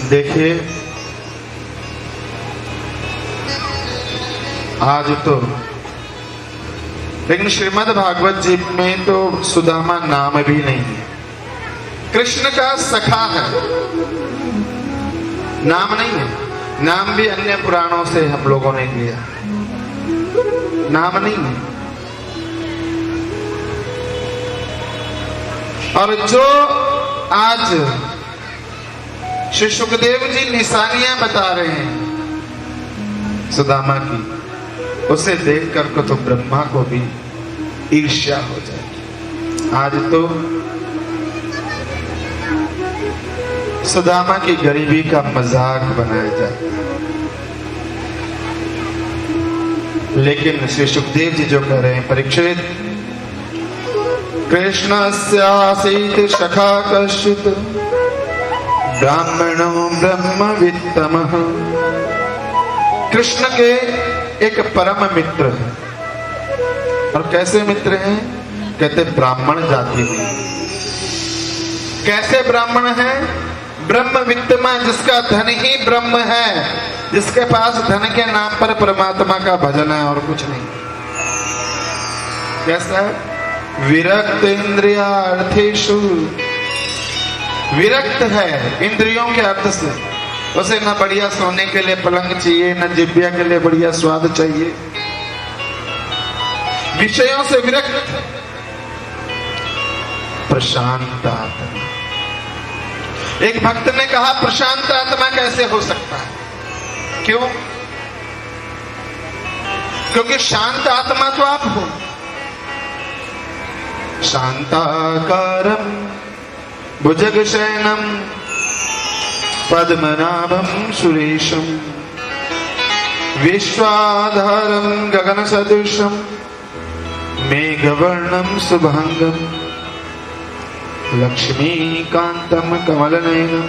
देखिए, आज तो लेकिन श्रीमद् भागवत जी में तो सुदामा नाम भी नहीं है, कृष्ण का सखा है, नाम नहीं है। नाम भी अन्य पुराणों से हम लोगों ने लिया, नाम नहीं है। और जो आज श्री सुखदेव जी निशानियां बता रहे हैं सुदामा की, उसे देख कर तो ब्रह्मा को भी ईर्ष्या हो जाएगी। आज तो सुदामा की गरीबी का मजाक बनाया जाता है, लेकिन श्री सुखदेव जी जो कह रहे हैं, परीक्षित, कृष्णस्यासीत सखा कश्चित् ब्राह्मणो ब्रह्मवित्तमः। कृष्ण के एक परम मित्र है, और कैसे मित्र हैं? कहते ब्राह्मण जाति में। कैसे ब्राह्मण है? ब्रह्मवित्तमः, जिसका धन ही ब्रह्म है, जिसके पास धन के नाम पर परमात्मा का भजन है और कुछ नहीं। कैसा है? विरक्त इंद्रियार्थेषु, विरक्त है इंद्रियों के अर्थ से। उसे न बढ़िया सोने के लिए पलंग चाहिए, न जिब्या के लिए बढ़िया स्वाद चाहिए, विषयों से विरक्त, प्रशांत आत्मा। एक भक्त ने कहा, प्रशांत आत्मा कैसे हो सकता है? क्यों? क्योंकि शांत आत्मा तो आप हो। शांताकारं भुजगशयनं पद्मनाभं सुरेशं विश्वाधारं गगनसदृशं मेघवर्णं शुभांगं लक्ष्मीकान्तं कमलनयनं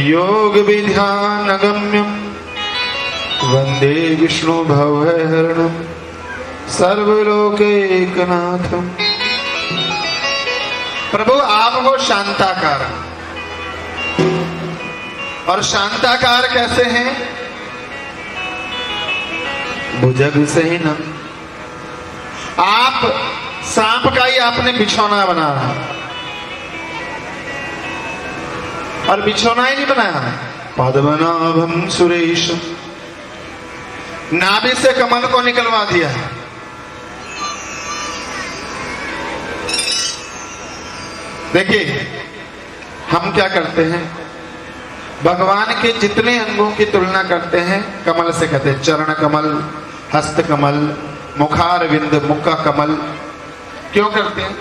योगविद्यानगम्यं वन्दे विष्णु भवहरणं सर्वलोकैकनाथं। प्रभु आप हो शांताकार, और शांताकार कैसे हैं? भुजगशयनम, आप सांप का ही आपने बिछौना बना रहा, और बिछौना ही नहीं बनाया, पद्मनाभं सुरेशम, नाभि से कमल को निकलवा दिया है। देखिए, हम क्या करते हैं, भगवान के जितने अंगों की तुलना करते हैं कमल से, कहते हैं चरण कमल, हस्त कमल, मुखारविंद, मुख कमल। क्यों करते हैं?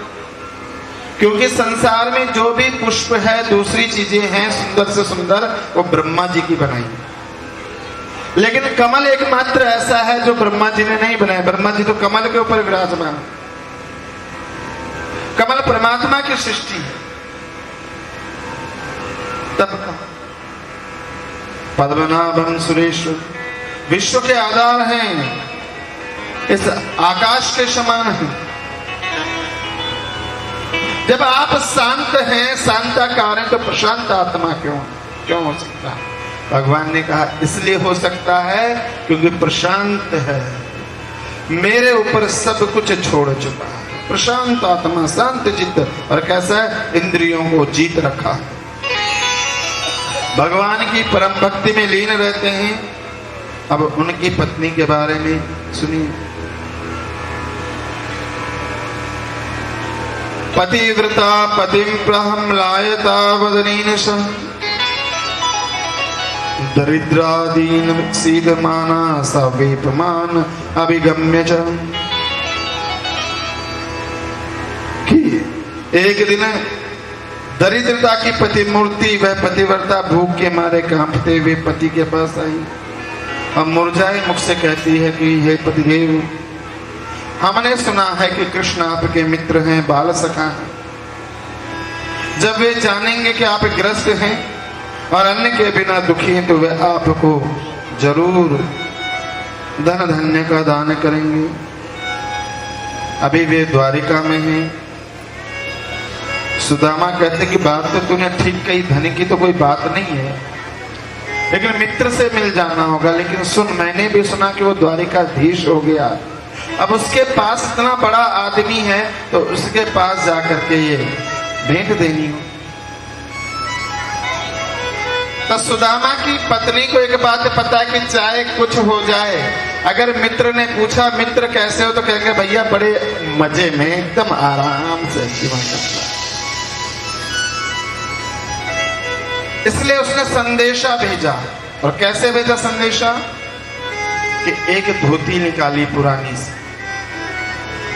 क्योंकि संसार में जो भी पुष्प है, दूसरी चीजें हैं सुंदर से सुंदर, वो ब्रह्मा जी की बनाई, लेकिन कमल एकमात्र ऐसा है जो ब्रह्मा जी ने नहीं बनाया। ब्रह्मा जी तो कमल के ऊपर विराजमान, कमल परमात्मा की सृष्टि है। तब पद्मनाभं सुरेश, विश्व के आधार हैं, इस आकाश के समान है। जब आप शांत हैं, शांताकार हैं, तो प्रशांत आत्मा क्यों हो सकता है? भगवान ने कहा इसलिए हो सकता है क्योंकि प्रशांत है, मेरे ऊपर सब कुछ छोड़ चुका है। प्रशांत आत्मा, शांत चित्त, और कैसा है? इंद्रियों को जीत रखा है, भगवान की परम भक्ति में लीन रहते हैं। अब उनकी पत्नी के बारे में सुनिए। पतिव्रता पतिं प्रहम्लायता वदनेन सह दरिद्रादीन सीदमाना सवेपमान अभिगम्य च। एक दिन दरिद्रता की पतिमूर्ति, वह पतिव्रता भूख के मारे कांपते हुए पति के पास आई, और मुरझाए मुख से कहती है कि हे पतिदेव, हमने सुना है कि कृष्ण आपके मित्र हैं, बाल सखा हैं। जब वे जानेंगे कि आप ग्रस्त हैं और अन्न के बिना दुखी हैं, तो वे आपको जरूर धन धन्य का दान करेंगे। अभी वे द्वारिका में हैं, सुदामा कहते कि बात तो तूने ठीक कही, धन की तो कोई बात नहीं है, लेकिन मित्र से मिल जाना होगा। लेकिन सुन, मैंने भी सुना कि वो द्वारिकाधीश हो गया, अब उसके पास इतना बड़ा आदमी है तो उसके पास जाकर के ये भेंट देनी हो। तो सुदामा की पत्नी को एक बात पता है कि चाहे कुछ हो जाए, अगर मित्र ने पूछा मित्र कैसे हो, तो कहेंगे भैया बड़े मजे में, एकदम आराम से जीवन करता है। इसलिए उसने संदेशा भेजा। और कैसे भेजा संदेशा? कि एक धोती निकाली पुरानी सी,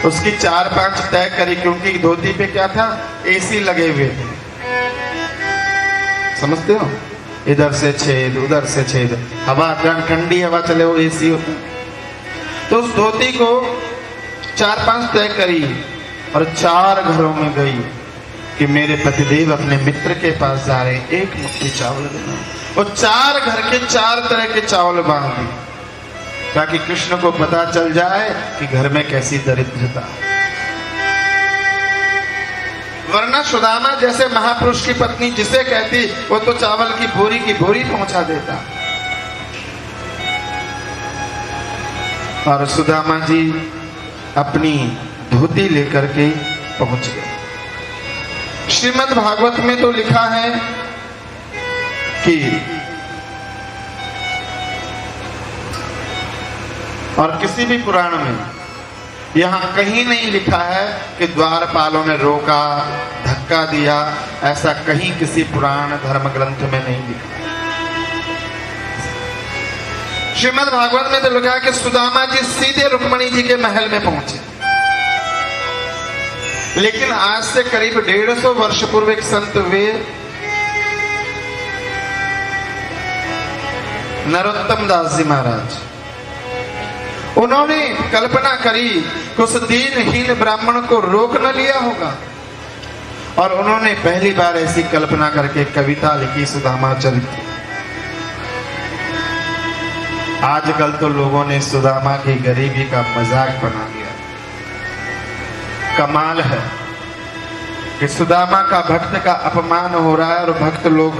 उसकी 4-5 तय करी, क्योंकि धोती पे क्या था, एसी लगे हुए थे, समझते हो, इधर से छेद उधर से छेद, हवा ठंडी हवा चले वो एसी होता। तो उस धोती को 4-5 तय करी और 4 घरों में गई कि मेरे पतिदेव अपने मित्र के पास जा रहे हैं, एक मुट्ठी चावल देना। और 4 घर के 4 तरह के चावल बांध दी, ताकि कृष्ण को पता चल जाए कि घर में कैसी दरिद्रता। वरना सुदामा जैसे महापुरुष की पत्नी जिसे कहती, वो तो चावल की बोरी पहुंचा देता। और सुदामा जी अपनी धोती लेकर के पहुंच गए। श्रीमद् भागवत में तो लिखा है कि, और किसी भी पुराण में यहां कहीं नहीं लिखा है कि द्वारपालों ने रोका, धक्का दिया, ऐसा कहीं किसी पुराण धर्म ग्रंथ में नहीं लिखा। श्रीमद् भागवत में तो लिखा है कि सुदामा जी सीधे रुक्मणी जी के महल में पहुंचे। लेकिन आज से करीब 150 वर्ष पूर्व एक संत हुए, नरोत्तम दास जी महाराज, उन्होंने कल्पना करी कि उस दीनहीन ब्राह्मण को रोक न लिया होगा, और उन्होंने पहली बार ऐसी कल्पना करके कविता लिखी, सुदामा चरित्र। आजकल तो लोगों ने सुदामा की गरीबी का मजाक बना लिया। कमाल है कि सुदामा का भक्त का अपमान हो रहा है, और भक्त लोग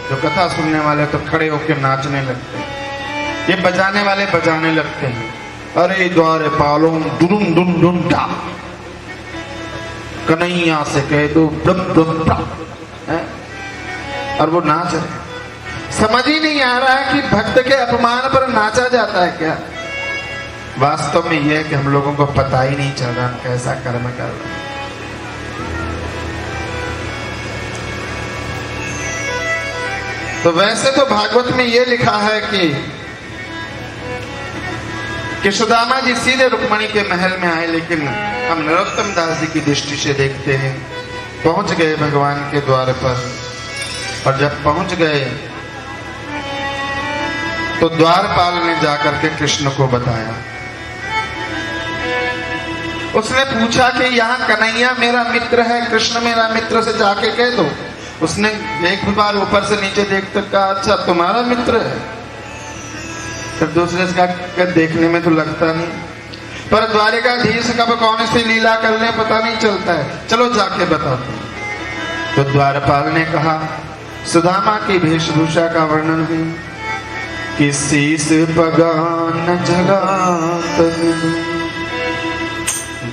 जो कथा सुनने वाले तो खड़े होकर नाचने लगते हैं, ये बजाने वाले बजाने लगते हैं, अरे द्वारपालों डुडुम डुम डुम डा, कन्हैया से कह दो ब्रम ब्रम ब्रम, और वो नाच रहे। समझ ही नहीं आ रहा है कि भक्त के अपमान पर नाचा जाता है क्या। वास्तव में यह है कि हम लोगों को पता ही नहीं चल रहा हम कैसा कर्म कर रहे हैं। तो वैसे तो भागवत में यह लिखा है कि सुदामा जी सीधे रुक्मणी के महल में आए, लेकिन हम नरोत्तम दास जी की दृष्टि से देखते हैं, पहुंच गए भगवान के द्वार पर। और जब पहुंच गए तो द्वारपाल ने जाकर के कृष्ण को बताया। उसने पूछा कि यहाँ कन्हैया मेरा मित्र है, कृष्ण मेरा मित्र, से जाके कह दो। उसने एक बार ऊपर से नीचे देखते कहा, अच्छा तुम्हारा मित्र है। फिर दूसरे से कहा, देखने में तो लगता नहीं, पर द्वारिकाधीश कब कौन सी लीला कर ले पता नहीं चलता है, चलो जाके बताते हैं। तो द्वारपाल ने कहा, सुदामा की वेशभूषा का वर्णन भी, कि शीस पगान जगात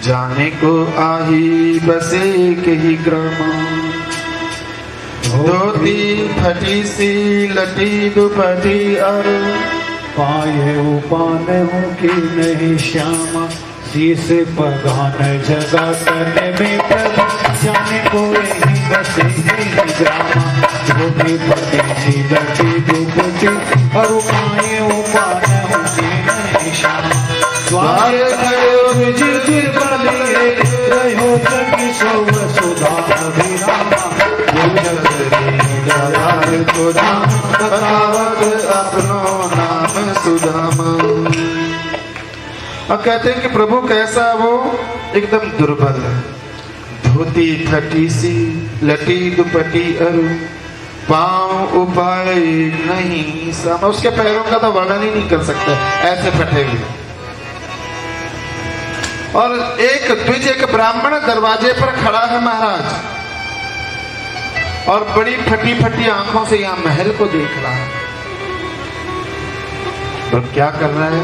जाने को आही बसे के ही ग्रामा, धोती फटी सी लटी दुपटी और पाए उपान हूँ कि नहीं श्यामा, शीस पगान जगा तन में प्रभु, जाने को यही बसे ही ग्रामा, धोती फटी सी लटी दुपटी और पाए उपान हूँ कि नहीं श्यामा, द्वार गयो जिर बलिए रहो जगी सौ सुधा अभिरामा, अपनो नाम सुदामा। और कहते हैं कि प्रभु कैसा, वो एकदम दुर्बल, धोती फटी सी लटी दुपटी और पांव उपाय नहीं सम, उसके पैरों का तो वर्णन ही नहीं कर सकते, ऐसे फटे हुए। और एक द्विज, एक ब्राह्मण दरवाजे पर खड़ा है महाराज, और बड़ी फटी फटी आंखों से यहाँ महल को देख रहा है। तो क्या कर रहा है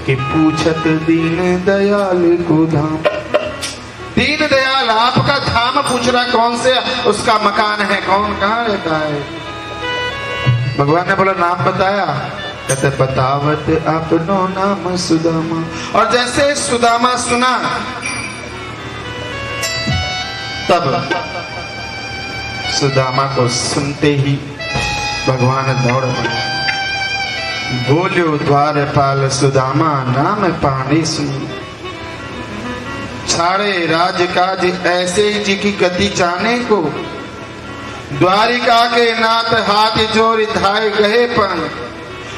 कि पूछत दीन दयाल को धाम। दीन दयाल आपका धाम पूछ रहा, कौन से उसका मकान है, कौन कहाँ रहता है। भगवान ने बोला नाम बताया, कहते बतावत अपनो नाम सुदामा। और जैसे सुदामा सुना तब सुदामा को सुनते ही भगवान दौड़ पड़े। बोलो द्वारपाल सुदामा नाम पानी सुनी। छाड़े राजकाज ऐसे जी की गति जाने को। द्वारिका के नाथ हाथ जोड़ धाय गए पन।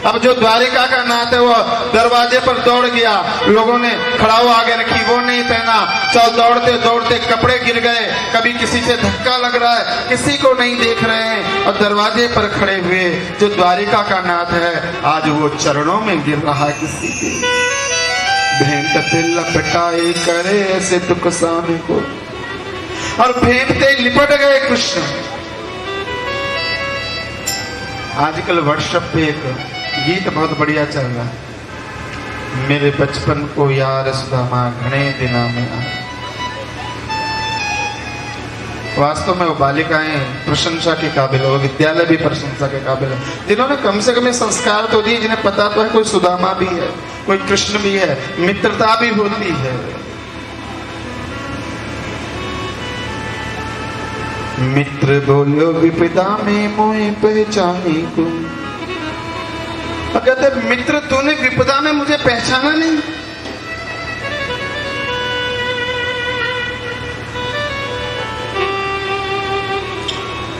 अब जो द्वारिका का नाथ है वो दरवाजे पर दौड़ गया, लोगों ने खड़ा हुआ आगे रखी, वो नहीं पहना। चल दौड़ते दौड़ते कपड़े गिर गए, कभी किसी से धक्का लग रहा है, किसी को नहीं देख रहे हैं। और दरवाजे पर खड़े हुए जो द्वारिका का नाथ है आज वो चरणों में गिर रहा है किसी के। भेंट पे लपटाए करे ऐसे दुख साने को। और भेंटते लिपट गए कृष्ण। आजकल व्हाट्सएप पे एक गीत बहुत बढ़िया चल रहा है, मेरे बचपन को यार सुदामा घने दिना में आए। वास्तव में वो बालिकाएं प्रशंसा के काबिल है, वो विद्यालय भी प्रशंसा के काबिल है, जिन्होंने कम से कम संस्कार तो दिए, जिन्हें पता तो है कोई सुदामा भी है, कोई कृष्ण भी है, मित्रता भी होती है। मित्र बोलो विपदा में मोए पहचाने को। कहते मित्र तूने विपदा में मुझे पहचाना नहीं।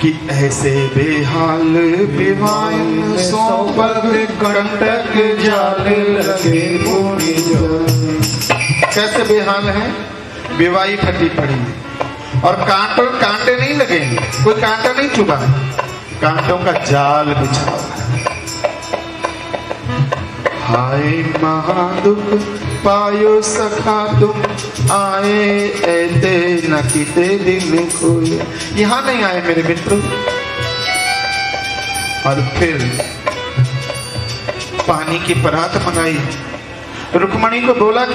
कि ऐसे बेहाल विवाइन सो पग कंटक जाल लगे पूरी। कैसे बेहाल है, विवाही फटी पड़ी और कांटे नहीं लगेंगे, कोई कांटा नहीं चुभा, कांटों का जाल बिछा हुआ है। हाय महादुख पायो सखा तुम आए ऐते न किते दिन खोए। यहाँ नहीं आए मेरे मित्र। और फिर पानी की परात मंगाई, रुक्मणी को बोला